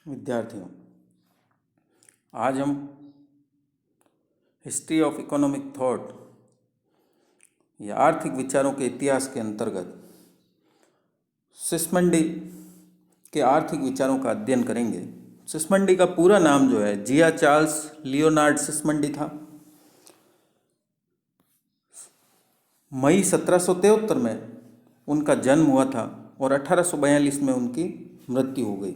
विद्यार्थियों, आज हम हिस्ट्री ऑफ इकोनॉमिक थॉट या आर्थिक विचारों के इतिहास के अंतर्गत सिस्मंडी के आर्थिक विचारों का अध्ययन करेंगे। सिस्मंडी का पूरा नाम जो है जिया चार्ल्स लियोनार्ड सिस्मंडी था। मई 1773 में उनका जन्म हुआ था और 1842 में उनकी मृत्यु हो गई।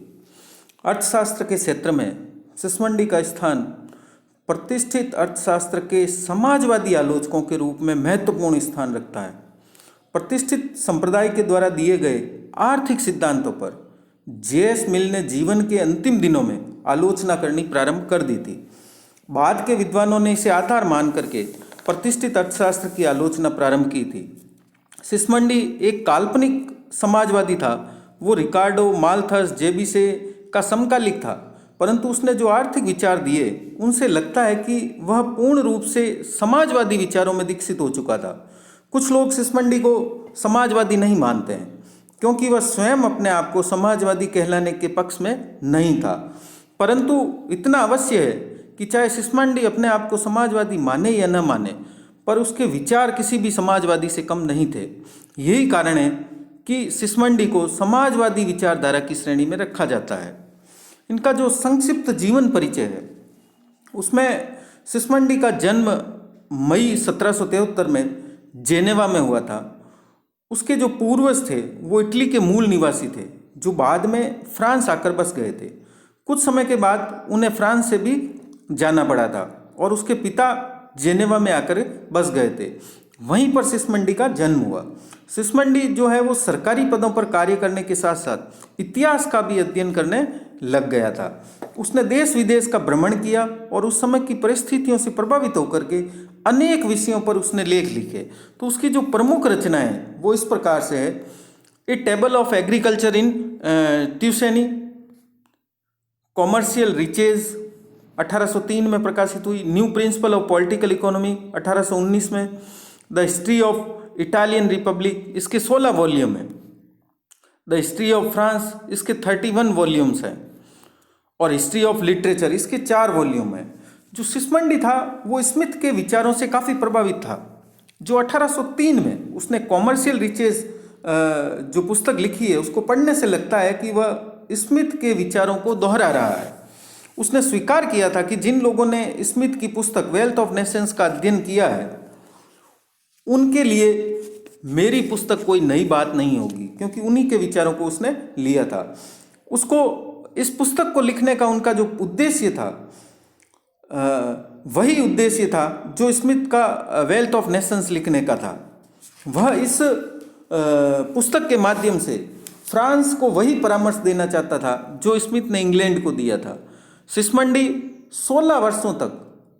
अर्थशास्त्र के क्षेत्र में सिस्मंडी का स्थान प्रतिष्ठित अर्थशास्त्र के समाजवादी आलोचकों के रूप में महत्वपूर्ण स्थान रखता है। प्रतिष्ठित संप्रदाय के द्वारा दिए गए आर्थिक सिद्धांतों पर जे.एस. मिल ने जीवन के अंतिम दिनों में आलोचना करनी प्रारंभ कर दी थी। बाद के विद्वानों ने इसे आधार मान करके प्रतिष्ठित अर्थशास्त्र की आलोचना प्रारंभ की थी। सिस्मंडी एक काल्पनिक समाजवादी था। वो रिकार्डो, माल्थस, जेबीसे का समकालिक था, परंतु उसने जो आर्थिक विचार दिए उनसे लगता है कि वह पूर्ण रूप से समाजवादी विचारों में विकसित हो चुका था। कुछ लोग सिस्मंडी को समाजवादी नहीं मानते हैं क्योंकि वह स्वयं अपने आप को समाजवादी कहलाने के पक्ष में नहीं था, परंतु इतना अवश्य है कि चाहे सिस्मंडी अपने आप को समाजवादी माने या न माने, पर उसके विचार किसी भी समाजवादी से कम नहीं थे। यही कारण है कि सिस्मंडी को समाजवादी विचारधारा की श्रेणी में रखा जाता है। इनका जो संक्षिप्त जीवन परिचय है उसमें सिस्मंडी का जन्म मई 1773 में जेनेवा में हुआ था। उसके जो पूर्वज थे वो इटली के मूल निवासी थे जो बाद में फ्रांस आकर बस गए थे। कुछ समय के बाद उन्हें फ्रांस से भी जाना पड़ा था और उसके पिता जेनेवा में आकर बस गए थे। वहीं पर सिस्मंडी का जन्म हुआ। सिस्मंडी जो है वो सरकारी पदों पर कार्य करने के साथ साथ इतिहास का भी अध्ययन करने लग गया था। उसने देश विदेश का भ्रमण किया और उस समय की परिस्थितियों से प्रभावित होकर के अनेक विषयों पर उसने लेख लिखे। तो उसकी जो प्रमुख रचनाएं वो इस प्रकार से है: a table of agriculture in Tuscany, commercial riches 1803 में प्रकाशित हुई, new principle of political economy 1819 में, the history of Italian republic इसके 16 वॉल्यूम हैं, द हिस्ट्री ऑफ फ्रांस इसके 31 वॉल्यूम्स हैं और हिस्ट्री ऑफ लिटरेचर इसके 4 वॉल्यूम हैं। जो सिस्मंडी था वो स्मिथ के विचारों से काफ़ी प्रभावित था। जो 1803 में उसने कॉमर्शियल रिचेज जो पुस्तक लिखी है उसको पढ़ने से लगता है कि वह स्मिथ के विचारों को दोहरा रहा है। उसने स्वीकार किया था कि जिन लोगों ने स्मिथ की पुस्तक वेल्थ ऑफ नेशंस का अध्ययन किया है उनके लिए मेरी पुस्तक कोई नई बात नहीं होगी, क्योंकि उन्हीं के विचारों को उसने लिया था। उसको इस पुस्तक को लिखने का उनका जो उद्देश्य था वही उद्देश्य था जो स्मिथ का वेल्थ ऑफ नेशंस लिखने का था। वह इस पुस्तक के माध्यम से फ्रांस को वही परामर्श देना चाहता था जो स्मिथ ने इंग्लैंड को दिया था। सिस्मंडी 16 वर्षों तक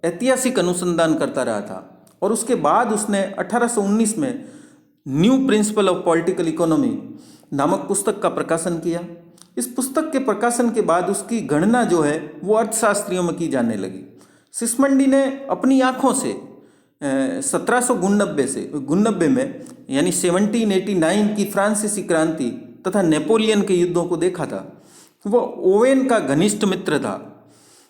ऐतिहासिक अनुसंधान करता रहा था और उसके बाद उसने 1819 में new principle of political economy नामक पुस्तक का प्रकाशन किया। इस पुस्तक के प्रकाशन के बाद उसकी गणना जो है वो अर्थशास्त्रियों में की जाने लगी। सिस्मंडी ने अपनी आँखों से 1799 में यानी 1789 की फ्रांसीसी क्रांति तथा नेपोलियन के युद्धों को देखा था। वो ओवेन का घनिष्ठ मित्र था।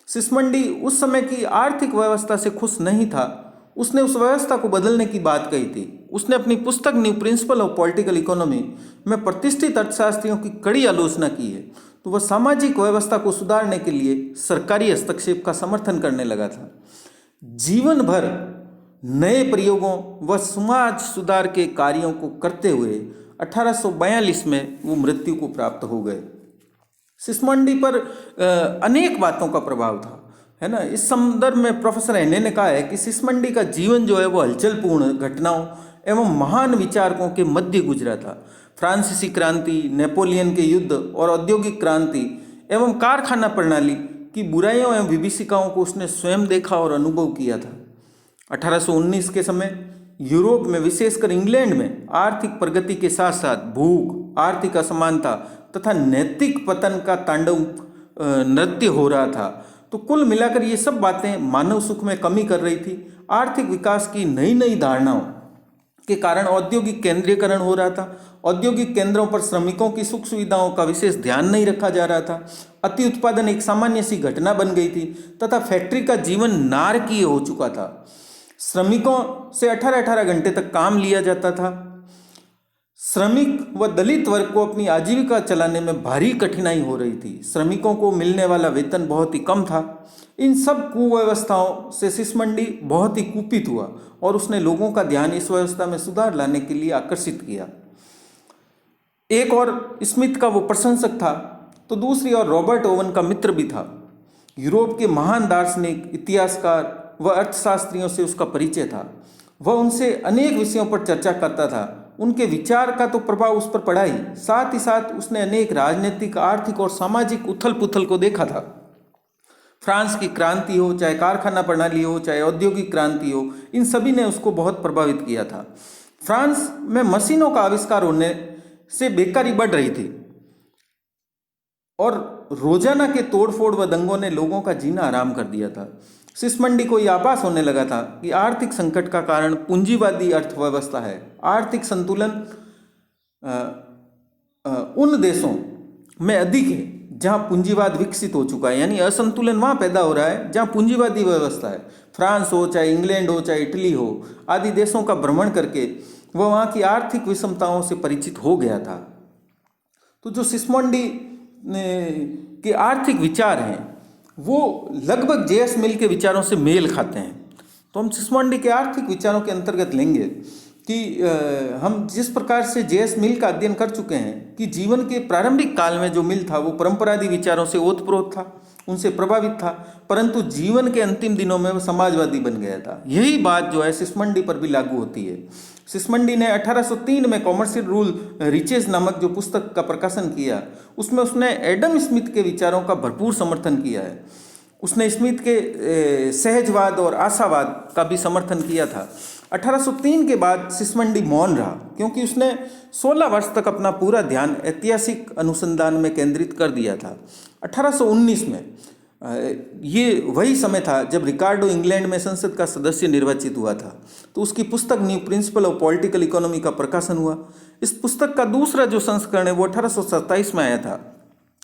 सिस्मंडी उस समय की आर्थिक व्यवस्था से खुश नहीं था। उसने उस व्यवस्था को बदलने की बात कही थी। उसने अपनी पुस्तक new principle of political economy में प्रतिष्ठित अर्थशास्त्रियों की कड़ी आलोचना की है। तो वह सामाजिक व्यवस्था को सुधारने के लिए सरकारी हस्तक्षेप का समर्थन करने लगा था। जीवन भर नए प्रयोगों व समाज सुधार के कार्यों को करते हुए 1842 में वो मृत्यु को प्राप्त हो गए। सिस्मंडी पर अनेक बातों का प्रभाव था, है ना। इस संदर्भ में प्रोफेसर हेने ने कहा है कि सिस्मंडी का जीवन जो है वो हलचलपूर्ण घटनाओं एवं महान विचारकों के मध्य गुजरा था। फ्रांसीसी क्रांति, नेपोलियन के युद्ध और औद्योगिक क्रांति एवं कारखाना प्रणाली की बुराइयों एवं विभीषिकाओं को उसने स्वयं देखा और अनुभव किया था। 1819 के समय यूरोप में, विशेषकर इंग्लैंड में आर्थिक प्रगति के साथ साथ भूख, आर्थिक असमानता तथा नैतिक पतन का तांडव नृत्य हो रहा था। तो कुल मिलाकर ये सब बातें मानव सुख में कमी कर रही थी। आर्थिक विकास की नई नई धारणाओं के कारण औद्योगिक केंद्रीकरण हो रहा था। औद्योगिक केंद्रों पर श्रमिकों की सुख सुविधाओं का विशेष ध्यान नहीं रखा जा रहा था। अति उत्पादन एक सामान्य सी घटना बन गई थी तथा फैक्ट्री का जीवन नारकीय हो चुका था। श्रमिकों से 18-18 घंटे तक काम लिया जाता था। श्रमिक व दलित वर्ग को अपनी आजीविका चलाने में भारी कठिनाई हो रही थी। श्रमिकों को मिलने वाला वेतन बहुत ही कम था। इन सब कुव्यवस्थाओं से सिसमंडी बहुत ही कुपित हुआ और उसने लोगों का ध्यान इस व्यवस्था में सुधार लाने के लिए आकर्षित किया। एक और स्मिथ का वो प्रशंसक था तो दूसरी ओर रॉबर्ट ओवन का मित्र भी था। यूरोप के महान दार्शनिक, इतिहासकार व अर्थशास्त्रियों से उसका परिचय था। वह उनसे अनेक विषयों पर चर्चा करता था। उनके विचार का तो प्रभाव उस पर पड़ा ही, साथ ही साथ उसने अनेक राजनीतिक, आर्थिक और सामाजिक उथल पुथल को देखा था। फ्रांस की क्रांति हो, चाहे कारखाना प्रणाली हो, चाहे औद्योगिक क्रांति हो, इन सभी ने उसको बहुत प्रभावित किया था। फ्रांस में मशीनों का आविष्कार होने से बेकारी बढ़ रही थी और रोजाना के तोड़फोड़ व दंगों ने लोगों का जीना आराम कर दिया था। सिसमंडी को यह आभास होने लगा था कि आर्थिक संकट का कारण पूंजीवादी अर्थव्यवस्था है। आर्थिक संतुलन उन देशों में अधिक है जहां पूंजीवाद विकसित हो चुका है, यानी असंतुलन वहां पैदा हो रहा है जहां पूंजीवादी व्यवस्था है। फ्रांस हो, चाहे इंग्लैंड हो, चाहे इटली हो, आदि देशों का भ्रमण करके वह वहाँ की आर्थिक विषमताओं से परिचित हो गया था। तो जो सिसमंडी के आर्थिक विचार हैं वो लगभग जेएस मिल के विचारों से मेल खाते हैं। तो हम सिसमंडी के आर्थिक विचारों के अंतर्गत लेंगे कि हम जिस प्रकार से जेएस मिल का अध्ययन कर चुके हैं कि जीवन के प्रारंभिक काल में जो मिल था वो परंपरावादी विचारों से ओतप्रोत था, उनसे प्रभावित था, परंतु जीवन के अंतिम दिनों में वो समाजवादी बन गया था। यही बात जो है सिसमंडी पर भी लागू होती है। सिसमंडी ने 1803 में कॉमर्शियल रूल रिचेज नामक जो पुस्तक का प्रकाशन किया, उसमें उसने एडम स्मिथ के विचारों का भरपूर समर्थन किया है। उसने स्मिथ के सहजवाद और आशावाद का भी समर्थन किया था। 1803 के बाद सिसमंडी मौन रहा क्योंकि उसने 16 वर्ष तक अपना पूरा ध्यान ऐतिहासिक अनुसंधान में केंद्रित कर दिया था। 1819 में ये वही समय था जब रिकार्डो इंग्लैंड में संसद का सदस्य निर्वाचित हुआ था। तो उसकी पुस्तक new principle of political economy का प्रकाशन हुआ। इस पुस्तक का दूसरा जो संस्करण है वो 1827 में आया था,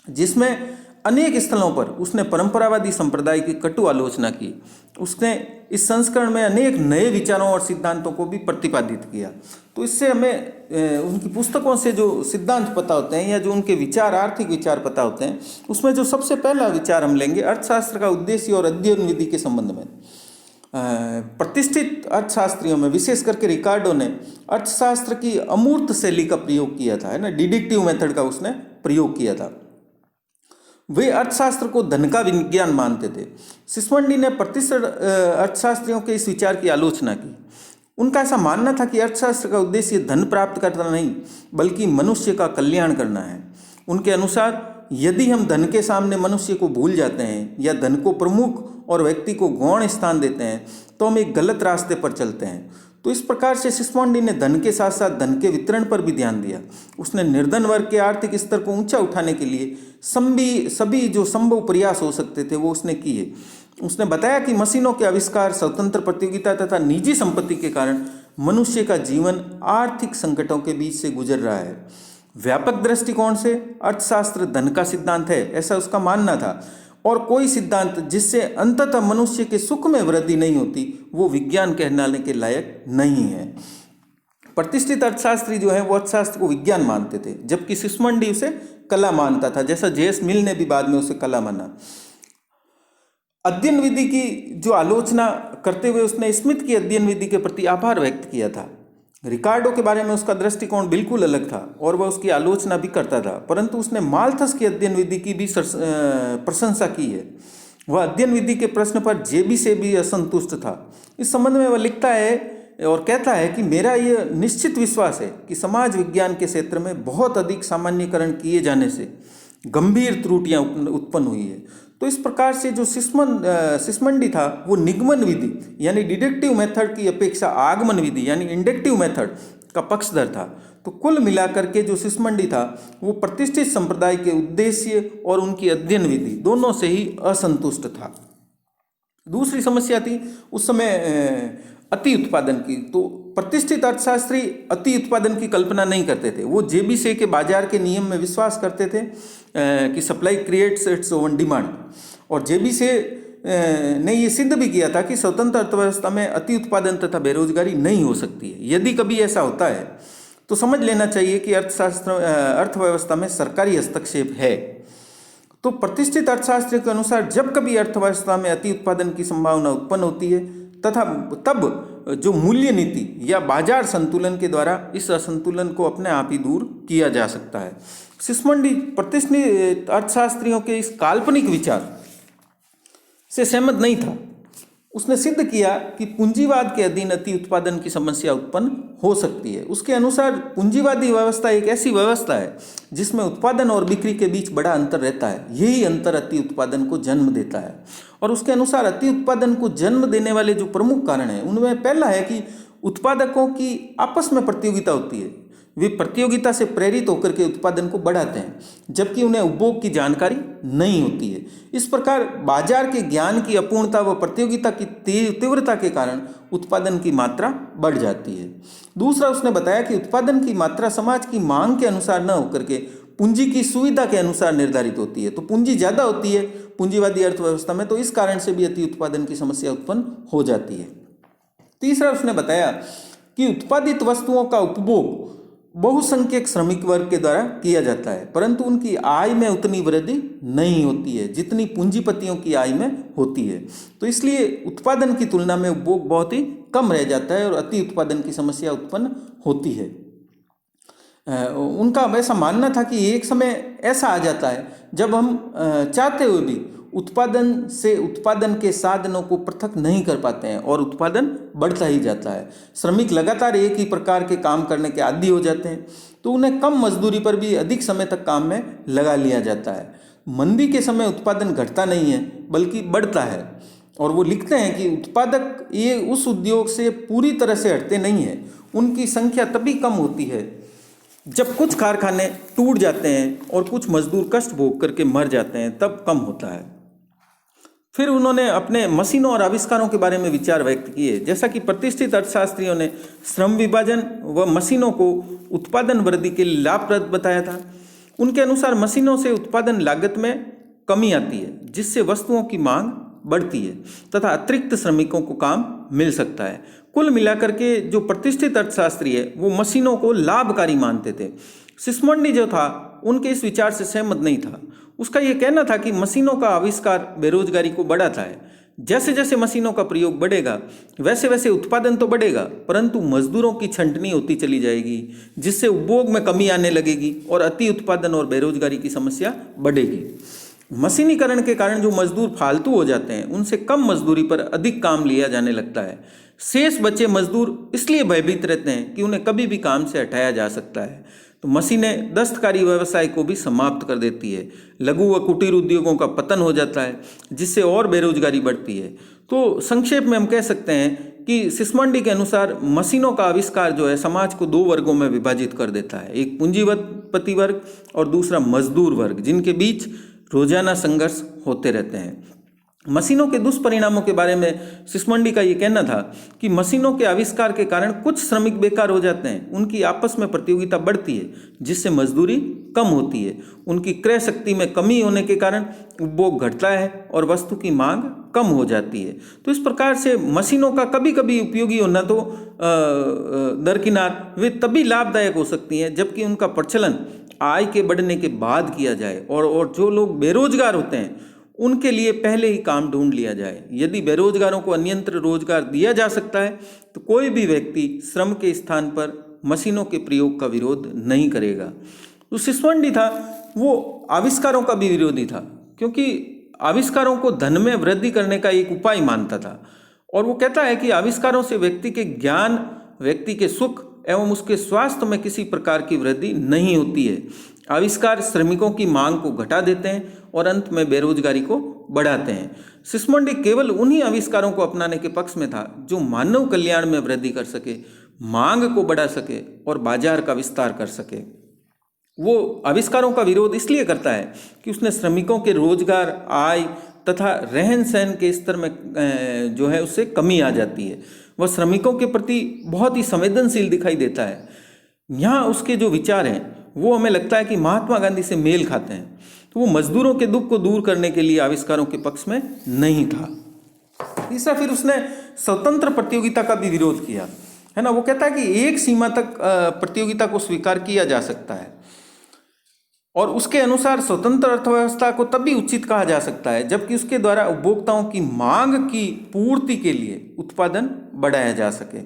जिसमें अनेक स्थलों पर उसने परंपरावादी संप्रदाय की कटु आलोचना की। उसने इस संस्करण में अनेक नए विचारों और सिद्धांतों को भी प्रतिपादित किया। तो इससे हमें उनकी पुस्तकों से जो सिद्धांत पता होते हैं या जो उनके विचार, आर्थिक विचार पता होते हैं, उसमें जो सबसे पहला विचार हम लेंगे अर्थशास्त्र का उद्देश्य और अध्ययन विधि के संबंध में। प्रतिष्ठित अर्थशास्त्रियों में विशेष करके रिकार्डो ने अर्थशास्त्र की अमूर्त शैली का प्रयोग किया था, है ना, डिडक्टिव मेथड का उसने प्रयोग किया था। वे अर्थशास्त्र को धन का विज्ञान मानते थे। सिसमंडी ने प्रतिष्ठित अर्थशास्त्रियों के इस विचार की आलोचना की। उनका ऐसा मानना था कि अर्थशास्त्र का उद्देश्य धन प्राप्त करना नहीं बल्कि मनुष्य का कल्याण करना है। उनके अनुसार यदि हम धन के सामने मनुष्य को भूल जाते हैं या धन को प्रमुख और व्यक्ति को गौण स्थान देते हैं तो हम एक गलत रास्ते पर चलते हैं। तो इस प्रकार से सिसमंडी ने धन के साथ साथ धन के वितरण पर भी ध्यान दिया। उसने निर्धन वर्ग के आर्थिक स्तर को ऊंचा उठाने के लिए सभी जो संभव प्रयास हो सकते थे वो उसने किए। उसने बताया कि मशीनों के आविष्कार, स्वतंत्र प्रतियोगिता तथा निजी संपत्ति के कारण मनुष्य का जीवन आर्थिक संकटों के बीच से गुजर रहा है। व्यापक दृष्टिकोण से अर्थशास्त्र धन का सिद्धांत है, ऐसा उसका मानना था, और कोई सिद्धांत जिससे अंततः मनुष्य के सुख में वृद्धि नहीं होती वो विज्ञान कहलाने के लायक नहीं है। प्रतिष्ठित अर्थशास्त्री जो है वो अर्थशास्त्र को विज्ञान मानते थे, जबकि सिसमंडी उसे कला मानता था, जैसा जेएस मिल ने भी बाद में उसे कला माना। अध्ययन विधि की जो आलोचना करते हुए उसने स्मिथ की अध्ययन विधि के प्रति आभार व्यक्त किया था। रिकार्डो के बारे में उसका दृष्टिकोण बिल्कुल अलग था और वह उसकी आलोचना भी करता था, परंतु उसने माल्थस की अध्ययन विधि की भी प्रशंसा की है। वह अध्ययन विधि के प्रश्न पर जेबी से भी असंतुष्ट था। इस संबंध में वह लिखता है और कहता है कि मेरा यह निश्चित विश्वास है कि समाज विज्ञान के क्षेत्र में बहुत अधिक सामान्यकरण किए जाने से गंभीर त्रुटियां उत्पन्न हुई है। तो इस प्रकार से जो सिसमंडी था वो निगमन विधि यानी डिडक्टिव मेथड की अपेक्षा आगमन विधि यानी इंडक्टिव मेथड का पक्षधर था। तो कुल मिलाकर के जो सिसमंडी था वो प्रतिष्ठित संप्रदाय के उद्देश्य और उनकी अध्ययन विधि दोनों से ही असंतुष्ट था। दूसरी समस्या थी उस समय अति उत्पादन की। तो प्रतिष्ठित अर्थशास्त्री अति उत्पादन की कल्पना नहीं करते थे। वो जेबीसे के बाजार के नियम में विश्वास करते थे कि supply creates its own demand. और जेबीसे ने ये सिद्ध भी किया था कि स्वतंत्र अर्थव्यवस्था में अति उत्पादन तथा बेरोजगारी नहीं हो सकती है। यदि कभी ऐसा होता है तो समझ लेना चाहिए कि अर्थव्यवस्था में सरकारी हस्तक्षेप है। तो प्रतिष्ठित अर्थशास्त्रियों के अनुसार जब कभी अर्थव्यवस्था में अति उत्पादन की संभावना उत्पन्न होती है तथा तब जो मूल्य नीति या बाजार संतुलन के द्वारा इस असंतुलन को अपने आप ही दूर किया जा सकता है। सिस्मंडी प्रतिष्ठित अर्थशास्त्रियों के इस काल्पनिक विचार से सहमत नहीं था। उसने सिद्ध किया कि पूंजीवाद के अधीन अति उत्पादन की समस्या उत्पन्न हो सकती है। उसके अनुसार पूंजीवादी व्यवस्था एक ऐसी व्यवस्था है जिसमें उत्पादन और बिक्री के बीच बड़ा अंतर रहता है। यही अंतर अति उत्पादन को जन्म देता है। और उसके अनुसार अति उत्पादन को जन्म देने वाले जो प्रमुख कारण हैं उनमें पहला है कि उत्पादकों की आपस में प्रतियोगिता होती है। वे प्रतियोगिता से प्रेरित होकर के उत्पादन को बढ़ाते हैं जबकि उन्हें उपभोग की जानकारी नहीं होती है। इस प्रकार बाजार के ज्ञान की अपूर्णता व प्रतियोगिता की तीव्रता के कारण उत्पादन की मात्रा बढ़ जाती है। दूसरा, उसने बताया कि उत्पादन की मात्रा समाज की मांग के अनुसार न होकर के पूंजी की सुविधा के अनुसार निर्धारित होती है। तो पूंजी ज़्यादा होती है पूंजीवादी अर्थव्यवस्था में, तो इस कारण से भी अति उत्पादन की समस्या उत्पन्न हो जाती है। तीसरा, उसने बताया कि उत्पादित वस्तुओं का उपभोग बहुसंख्यक श्रमिक वर्ग के द्वारा किया जाता है, परंतु उनकी आय में उतनी वृद्धि नहीं होती है जितनी पूंजीपतियों की आय में होती है। तो इसलिए उत्पादन की तुलना में उपभोग बहुत ही कम रह जाता है और अति उत्पादन की समस्या उत्पन्न होती है। उनका ऐसा मानना था कि एक समय ऐसा आ जाता है जब हम चाहते हुए भी उत्पादन से उत्पादन के साधनों को पृथक नहीं कर पाते हैं और उत्पादन बढ़ता ही जाता है। श्रमिक लगातार एक ही प्रकार के काम करने के आदी हो जाते हैं, तो उन्हें कम मजदूरी पर भी अधिक समय तक काम में लगा लिया जाता है। मंदी के समय उत्पादन घटता नहीं है बल्कि बढ़ता है। और वो लिखते हैं कि उत्पादक ये उस उद्योग से पूरी तरह से हटते नहीं हैं। उनकी संख्या तभी कम होती है जब कुछ कारखाने टूट जाते हैं और कुछ मजदूर कष्ट भोग करके मर जाते हैं, तब कम होता है। फिर उन्होंने अपने मशीनों और आविष्कारों के बारे में विचार व्यक्त किए। जैसा कि प्रतिष्ठित अर्थशास्त्रियों ने श्रम विभाजन व मशीनों को उत्पादन वृद्धि के लिए लाभप्रद बताया था। उनके अनुसार मशीनों से उत्पादन लागत में कमी आती है जिससे वस्तुओं की मांग बढ़ती है तथा अतिरिक्त श्रमिकों को काम मिल सकता है। कुल मिलाकर के जो प्रतिष्ठित अर्थशास्त्री है वो मशीनों को लाभकारी मानते थे। सिस्मंडी जो था उनके इस विचार से सहमत नहीं था। उसका ये कहना था कि मशीनों का आविष्कार बेरोजगारी को बढ़ाता है। जैसे जैसे मशीनों का प्रयोग बढ़ेगा वैसे वैसे उत्पादन तो बढ़ेगा, परंतु मजदूरों की छंटनी होती चली जाएगी जिससे उपभोग में कमी आने लगेगी और अति उत्पादन और बेरोजगारी की समस्या बढ़ेगी। मशीनीकरण के कारण जो मजदूर फालतू हो जाते हैं उनसे कम मजदूरी पर अधिक काम लिया जाने लगता है। शेष बचे मजदूर इसलिए भयभीत रहते हैं कि उन्हें कभी भी काम से हटाया जा सकता है। तो मशीनें दस्तकारी व्यवसाय को भी समाप्त कर देती है। लघु व कुटीर उद्योगों का पतन हो जाता है जिससे और बेरोजगारी बढ़ती है। तो संक्षेप में हम कह सकते हैं कि सिस्मंडी के अनुसार मशीनों का आविष्कार जो है समाज को दो वर्गों में विभाजित कर देता है, एक पूंजीपति वर्ग और दूसरा मजदूर वर्ग, जिनके बीच रोजाना संघर्ष होते रहते हैं। मशीनों के दुष्परिणामों के बारे में सिस्मंडी का ये कहना था कि मशीनों के आविष्कार के कारण कुछ श्रमिक बेकार हो जाते हैं, उनकी आपस में प्रतियोगिता बढ़ती है जिससे मजदूरी कम होती है, उनकी क्रय शक्ति में कमी होने के कारण उपभोग घटता है और वस्तु की मांग कम हो जाती है। तो इस प्रकार से मशीनों का कभी कभी उपयोगी होना तो दरकिनार वे तभी लाभदायक हो सकती हैं जबकि उनका प्रचलन आय के बढ़ने के बाद किया जाए और जो लोग बेरोजगार होते हैं उनके लिए पहले ही काम ढूंढ लिया जाए। यदि बेरोजगारों को अन्यत्र रोजगार दिया जा सकता है तो कोई भी व्यक्ति श्रम के स्थान पर मशीनों के प्रयोग का विरोध नहीं करेगा। तो सिस्मंडी था वो आविष्कारों का भी विरोधी था, क्योंकि आविष्कारों को धन में वृद्धि करने का एक उपाय मानता था। और वो कहता है कि आविष्कारों से व्यक्ति के ज्ञान, व्यक्ति के सुख एवं उसके स्वास्थ्य में किसी प्रकार की वृद्धि नहीं होती है। आविष्कार श्रमिकों की मांग को घटा देते हैं और अंत में बेरोजगारी को बढ़ाते हैं। सिस्मंडी केवल उन्हीं आविष्कारों को अपनाने के पक्ष में था जो मानव कल्याण में वृद्धि कर सके, मांग को बढ़ा सके और बाजार का विस्तार कर सके। वो आविष्कारों का विरोध इसलिए करता है कि उसने श्रमिकों के रोजगार, आय तथा रहन सहन के स्तर में जो है उससे कमी आ जाती है। वह श्रमिकों के प्रति बहुत ही संवेदनशील दिखाई देता है। यहाँ उसके जो विचार हैं वो हमें लगता है कि महात्मा गांधी से मेल खाते हैं। तो वो मजदूरों के दुख को दूर करने के लिए आविष्कारों के पक्ष में नहीं था। तीसरा, फिर उसने स्वतंत्र प्रतियोगिता का भी विरोध किया, है ना। वो कहता है कि एक सीमा तक प्रतियोगिता को स्वीकार किया जा सकता है और उसके अनुसार स्वतंत्र अर्थव्यवस्था को तभी उचित कहा जा सकता है जबकि उसके द्वारा उपभोक्ताओं की मांग की पूर्ति के लिए उत्पादन बढ़ाया जा सके।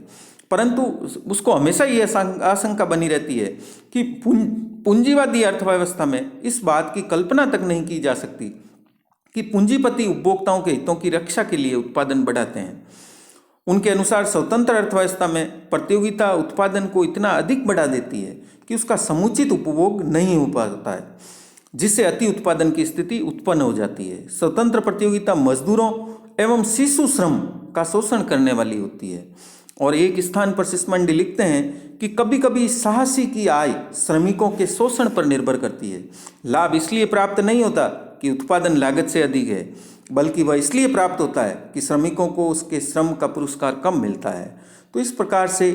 परंतु उसको हमेशा ये आशंका बनी रहती है कि पूंजीवादी अर्थव्यवस्था में इस बात की कल्पना तक नहीं की जा सकती कि पूंजीपति उपभोक्ताओं के हितों की रक्षा के लिए उत्पादन बढ़ाते हैं। उनके अनुसार स्वतंत्र अर्थव्यवस्था में प्रतियोगिता उत्पादन को इतना अधिक बढ़ा देती है कि उसका समुचित उपभोग नहीं हो पाता है, जिससे अति उत्पादन की स्थिति उत्पन्न हो जाती है। स्वतंत्र प्रतियोगिता मजदूरों एवं शिशु श्रम का शोषण करने वाली होती है। और एक स्थान पर सिस्मंडी लिखते हैं कि कभी कभी साहसी की आय श्रमिकों के शोषण पर निर्भर करती है। लाभ इसलिए प्राप्त नहीं होता कि उत्पादन लागत से अधिक है, बल्कि वह इसलिए प्राप्त होता है कि श्रमिकों को उसके श्रम का पुरस्कार कम मिलता है। तो इस प्रकार से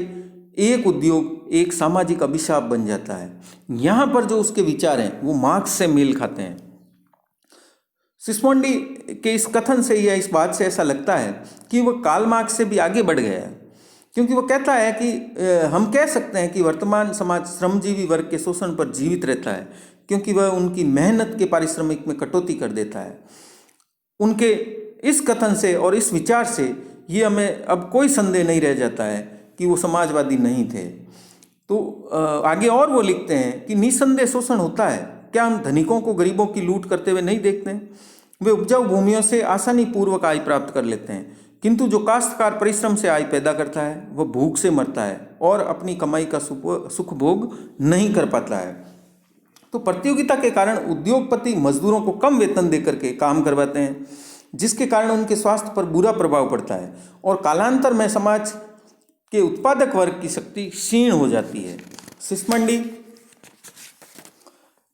एक उद्योग एक सामाजिक अभिशाप बन जाता है। यहाँ पर जो उसके विचार हैं वो मार्क्स से मेल खाते हैं। सिस्मंडी के इस कथन से या इस बात से ऐसा लगता है कि वह कार्ल मार्क्स से भी आगे बढ़ गया है, क्योंकि वह कहता है कि हम कह सकते हैं कि वर्तमान समाज श्रमजीवी वर्ग के शोषण पर जीवित रहता है, क्योंकि वह उनकी मेहनत के पारिश्रमिक में कटौती कर देता है। उनके इस कथन से और इस विचार से ये हमें अब कोई संदेह नहीं रह जाता है कि वो समाजवादी नहीं थे। तो आगे और वो लिखते हैं कि निसंदेह शोषण होता है। क्या हम धनिकों को गरीबों की लूट करते हुए नहीं देखते हैं? वे उपजाऊ भूमियों से आसानी पूर्वक आय प्राप्त कर लेते हैं, किंतु जो काश्तकार परिश्रम से आय पैदा करता है वह भूख से मरता है और अपनी कमाई का सुख भोग नहीं कर पाता है। तो प्रतियोगिता के कारण उद्योगपति मजदूरों को कम वेतन देकर के काम करवाते हैं, जिसके कारण उनके स्वास्थ्य पर बुरा प्रभाव पड़ता है और कालांतर में समाज के उत्पादक वर्ग की शक्ति क्षीण हो जाती है। सिस्मंडी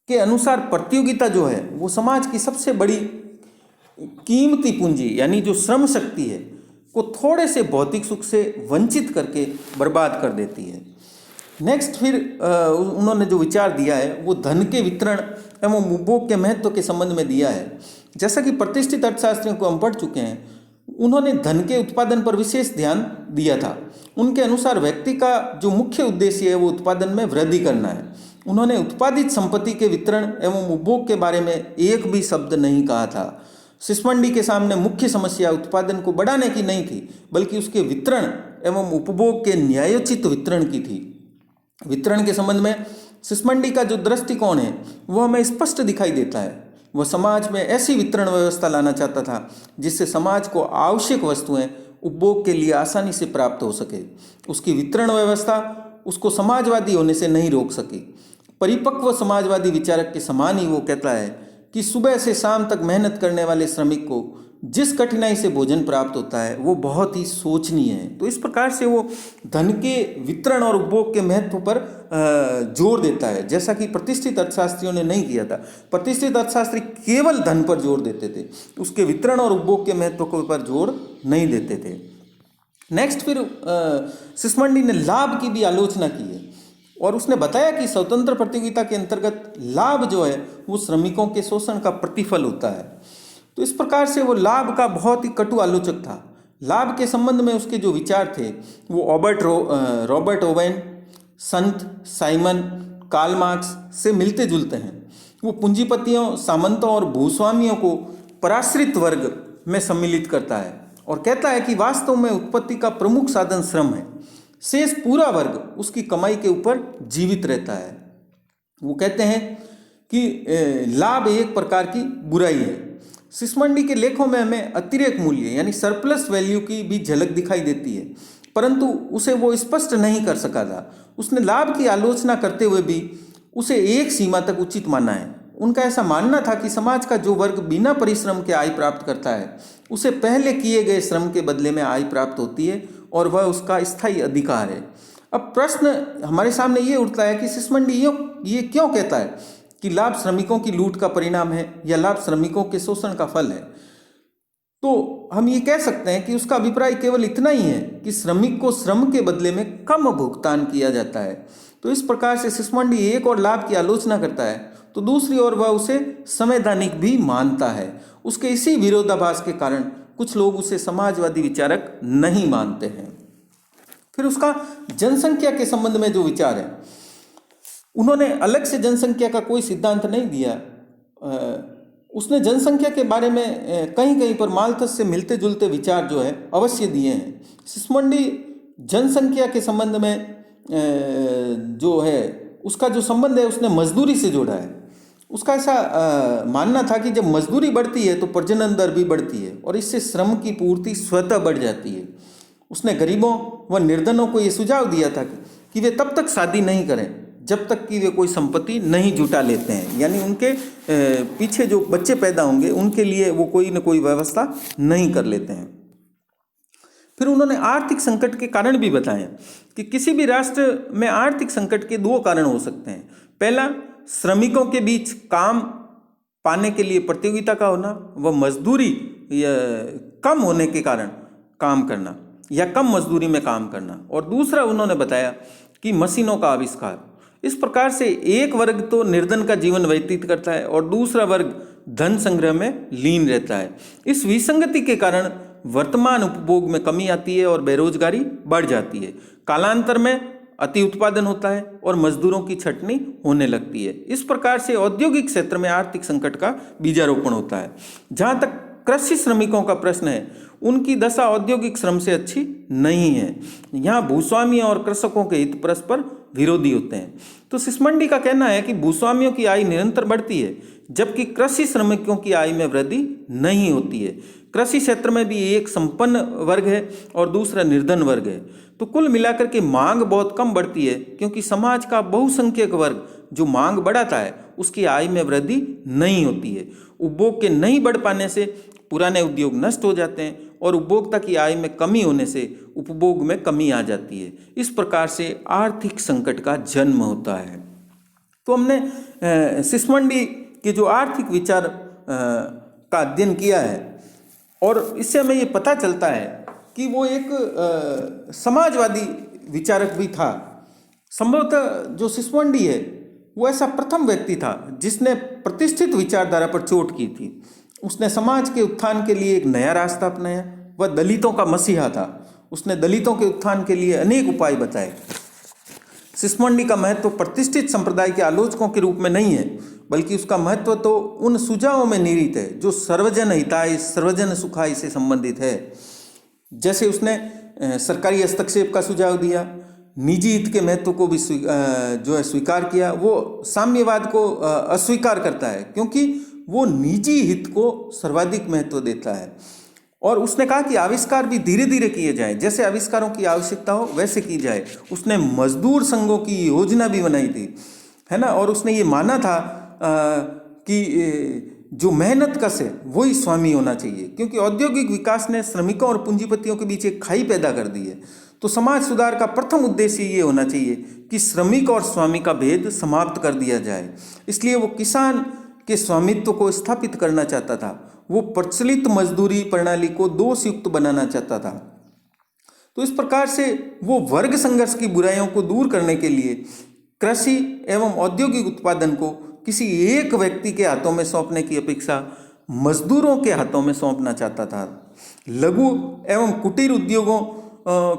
के अनुसार प्रतियोगिता जो है वो समाज की सबसे बड़ी कीमती पूंजी यानी जो श्रम शक्ति है को थोड़े से भौतिक सुख से वंचित करके बर्बाद कर देती है। नेक्स्ट, फिर उन्होंने जो विचार दिया है वो धन के वितरण एवं उपभोग के महत्व के संबंध में दिया है। जैसा कि प्रतिष्ठित अर्थशास्त्रियों को हम पढ़ चुके हैं, उन्होंने धन के उत्पादन पर विशेष ध्यान दिया था। उनके अनुसार व्यक्ति का जो मुख्य उद्देश्य है वो उत्पादन में वृद्धि करना है। उन्होंने उत्पादित संपत्ति के वितरण एवं उपभोग के बारे में एक भी शब्द नहीं कहा था। सिस्मंडी के सामने मुख्य समस्या उत्पादन को बढ़ाने की नहीं थी, बल्कि उसके वितरण एवं उपभोग के न्यायोचित वितरण की थी। वितरण के संबंध में सिस्मंडी का जो दृष्टिकोण है वह हमें स्पष्ट दिखाई देता है। वह समाज में ऐसी वितरण व्यवस्था लाना चाहता था जिससे समाज को आवश्यक वस्तुएं उपभोग के लिए आसानी से प्राप्त हो सके। उसकी वितरण व्यवस्था उसको समाजवादी होने से नहीं रोक सकी। परिपक्व समाजवादी विचारक के समान ही वो कहता है कि सुबह से शाम तक मेहनत करने वाले श्रमिक को जिस कठिनाई से भोजन प्राप्त होता है वो बहुत ही शोचनीय है। तो इस प्रकार से वो धन के वितरण और उपभोग के महत्व पर जोर देता है, जैसा कि प्रतिष्ठित अर्थशास्त्रियों ने नहीं किया था। प्रतिष्ठित अर्थशास्त्री केवल धन पर जोर देते थे, उसके वितरण और उपभोग के महत्व के ऊपर जोर नहीं देते थे। नेक्स्ट, फिर सिस्मंडी ने लाभ की भी आलोचना की है और उसने बताया कि स्वतंत्र प्रतियोगिता के अंतर्गत लाभ जो है वो श्रमिकों के शोषण का प्रतिफल होता है। तो इस प्रकार से वो लाभ का बहुत ही कटु आलोचक था। लाभ के संबंध में उसके जो विचार थे वो रॉबर्ट ओवेन, संत साइमन, कार्ल मार्क्स से मिलते जुलते हैं। वो पूंजीपतियों, सामंतों और भूस्वामियों को पराश्रित वर्ग में सम्मिलित करता है और कहता है कि वास्तव में उत्पत्ति का प्रमुख साधन श्रम है, शेष पूरा वर्ग उसकी कमाई के ऊपर जीवित रहता है। वो कहते हैं कि लाभ एक प्रकार की बुराई है। सिस्मंडी के लेखों में हमें अतिरेक मूल्य यानी सरप्लस वैल्यू की भी झलक दिखाई देती है, परंतु उसे वो स्पष्ट नहीं कर सका था। उसने लाभ की आलोचना करते हुए भी उसे एक सीमा तक उचित माना है। उनका ऐसा मानना था कि समाज का जो वर्ग बिना परिश्रम के आय प्राप्त करता है उसे पहले किए गए श्रम के बदले में आय प्राप्त होती है और वह उसका स्थायी अधिकार है। अब प्रश्न हमारे सामने ये उठता है कि सिस्मंडी ये क्यों कहता है कि लाभ श्रमिकों की लूट का परिणाम है या लाभ श्रमिकों के शोषण का फल है। तो हम ये कह सकते हैं कि उसका अभिप्राय केवल इतना ही है कि श्रमिक को श्रम के बदले में कम भुगतान किया जाता है। तो इस प्रकार से सिस्मंडी एक और लाभ की आलोचना करता है तो दूसरी ओर वह उसे संवैधानिक भी मानता है। उसके इसी विरोधाभास के कारण कुछ लोग उसे समाजवादी विचारक नहीं मानते हैं। फिर उसका जनसंख्या के संबंध में जो विचार है, उन्होंने अलग से जनसंख्या का कोई सिद्धांत नहीं दिया। उसने जनसंख्या के बारे में कहीं कहीं पर माल्थस से मिलते जुलते विचार जो है अवश्य दिए हैं। सिस्मंडी जनसंख्या के संबंध में जो है उसका जो संबंध है उसने मजदूरी से जोड़ा है। उसका ऐसा मानना था कि जब मजदूरी बढ़ती है तो प्रजनन दर भी बढ़ती है और इससे श्रम की पूर्ति स्वतः बढ़ जाती है। उसने गरीबों व निर्धनों को ये सुझाव दिया था कि वे तब तक शादी नहीं करें जब तक कि वे कोई संपत्ति नहीं जुटा लेते हैं, यानी उनके पीछे जो बच्चे पैदा होंगे उनके लिए वो कोई न कोई व्यवस्था नहीं कर लेते हैं। फिर उन्होंने आर्थिक संकट के कारण भी बताए कि किसी भी राष्ट्र में आर्थिक संकट के दो कारण हो सकते हैं। पहला, श्रमिकों के बीच काम पाने के लिए प्रतियोगिता का होना व मजदूरी कम होने के कारण काम करना या कम मजदूरी में काम करना, और दूसरा उन्होंने बताया कि मशीनों का आविष्कार। इस प्रकार से एक वर्ग तो निर्धन का जीवन व्यतीत करता है और दूसरा वर्ग धन संग्रह में लीन रहता है। इस विसंगति के कारण वर्तमान उपभोग में कमी आती है और बेरोजगारी बढ़ जाती है। कालांतर में अति उत्पादन होता है और मजदूरों की छटनी होने लगती है। इस प्रकार से औद्योगिक क्षेत्र में आर्थिक संकट का बीजारोपण होता है। जहाँ तक कृषि श्रमिकों का प्रश्न है, उनकी दशा औद्योगिक श्रम से अच्छी नहीं है। यहाँ भूस्वामी और कृषकों के हित परस्पर विरोधी होते हैं। तो सिस्मंडी का कहना है कि भूस्वामियों की आय निरंतर बढ़ती है जबकि कृषि श्रमिकों की आय में वृद्धि नहीं होती है। कृषि क्षेत्र में भी एक संपन्न वर्ग है और दूसरा निर्धन वर्ग है। तो कुल मिलाकर के मांग बहुत कम बढ़ती है क्योंकि समाज का बहुसंख्यक वर्ग जो मांग बढ़ाता है उसकी आय में वृद्धि नहीं होती है। उपभोग के नहीं बढ़ पाने से पुराने उद्योग नष्ट हो जाते हैं और उपभोक्ता की आय में कमी होने से उपभोग में कमी आ जाती है। इस प्रकार से आर्थिक संकट का जन्म होता है। तो हमने सिस्मंडी के जो आर्थिक विचार का अध्ययन किया है और इससे हमें ये पता चलता है कि वो एक समाजवादी विचारक भी था। संभवतः जो सिस्मंडी है वो ऐसा प्रथम व्यक्ति था जिसने प्रतिष्ठित विचारधारा पर चोट की थी। उसने समाज के उत्थान के लिए एक नया रास्ता अपनाया। वह दलितों का मसीहा था। उसने दलितों के उत्थान के लिए अनेक उपाय बताए। सिस्मंडी का महत्व प्रतिष्ठित संप्रदाय के आलोचकों के रूप में नहीं है, बल्कि उसका महत्व तो उन सुझावों में निहित है जो सर्वजन हिताय सर्वजन सुखाय से संबंधित है। जैसे उसने सरकारी हस्तक्षेप का सुझाव दिया, निजी हित के महत्व को भी जो है स्वीकार किया। वो साम्यवाद को अस्वीकार करता है क्योंकि वो निजी हित को सर्वाधिक महत्व देता है। और उसने कहा कि आविष्कार भी धीरे धीरे किए जाएं, जैसे आविष्कारों की आवश्यकता हो वैसे की जाए। उसने मजदूर संघों की योजना भी बनाई थी, है ना। और उसने ये माना था कि जो मेहनत कश है वही स्वामी होना चाहिए, क्योंकि औद्योगिक विकास ने श्रमिकों और पूंजीपतियों के बीच एक खाई पैदा कर दी है। तो समाज सुधार का प्रथम उद्देश्य ये होना चाहिए कि श्रमिक और स्वामी का भेद समाप्त कर दिया जाए। इसलिए वो किसान के स्वामित्व को स्थापित करना चाहता था। वो प्रचलित मजदूरी प्रणाली को दोषयुक्त बनाना चाहता था। तो इस प्रकार से वो वर्ग संघर्ष की बुराइयों को दूर करने के लिए कृषि एवं औद्योगिक उत्पादन को किसी एक व्यक्ति के हाथों में सौंपने की अपेक्षा मजदूरों के हाथों में सौंपना चाहता था। लघु एवं कुटीर उद्योगों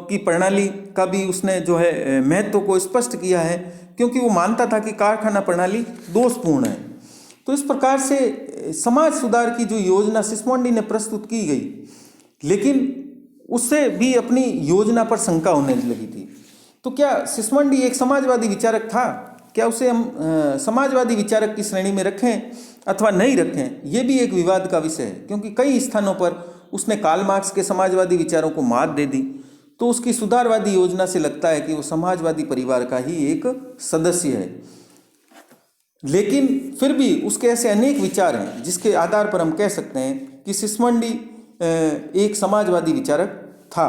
की प्रणाली का भी उसने जो है महत्व को स्पष्ट किया है, क्योंकि वो मानता था कि कारखाना प्रणाली दोषपूर्ण है। तो इस प्रकार से समाज सुधार की जो योजना सिस्मंडी ने प्रस्तुत की गई, लेकिन उससे भी अपनी योजना पर शंका होने लगी थी। तो क्या सिस्मंडी एक समाजवादी विचारक था? क्या उसे हम समाजवादी विचारक की श्रेणी में रखें अथवा नहीं रखें, ये भी एक विवाद का विषय है, क्योंकि कई स्थानों पर उसने कार्ल मार्क्स के समाजवादी विचारों को मात दे दी। तो उसकी सुधारवादी योजना से लगता है कि वो समाजवादी परिवार का ही एक सदस्य है। लेकिन फिर भी उसके ऐसे अनेक विचार हैं जिसके आधार पर हम कह सकते हैं कि सिस्मंडी एक समाजवादी विचारक था।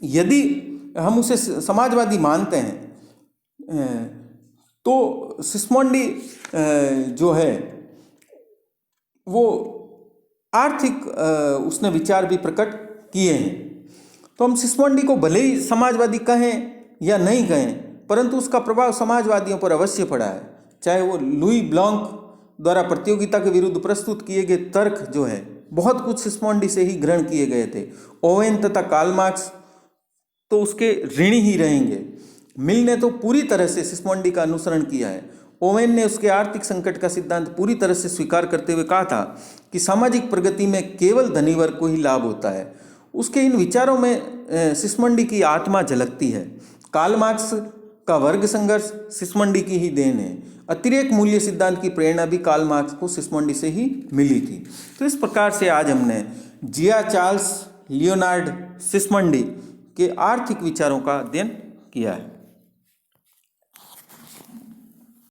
यदि हम उसे समाजवादी मानते हैं तो सिस्मंडी जो है वो आर्थिक उसने विचार भी प्रकट किए हैं। तो हम सिस्मोंडी को भले ही समाजवादी कहें या नहीं कहें, परंतु उसका प्रभाव समाजवादियों पर अवश्य पड़ा है। चाहे वो लुई ब्लॉन्क द्वारा प्रतियोगिता के विरुद्ध प्रस्तुत किए गए तर्क जो है, बहुत कुछ सिस्मोंडी से ही ग्रहण किए गए थे। ओवेन तथा कार्ल मार्क्स तो उसके ऋणी ही रहेंगे। मिल ने तो पूरी तरह से सिस्मोंडी का अनुसरण किया है। ओवेन ने उसके आर्थिक संकट का सिद्धांत पूरी तरह से स्वीकार करते हुए कहा था कि सामाजिक प्रगति में केवल धनी वर्ग को ही लाभ होता है। उसके इन विचारों में सिस्मोंडी की आत्मा झलकती है। कार्ल मार्क्स का वर्ग संघर्ष सिस्मोंडी की ही देन है। अतिरेक मूल्य सिद्धांत की प्रेरणा भी कार्ल मार्क्स को सिस्मोंडी से ही मिली थी। तो इस प्रकार से आज हमने जिया चार्ल्स लियोनार्ड सिस्मोंडी के आर्थिक विचारों का अध्ययन किया है।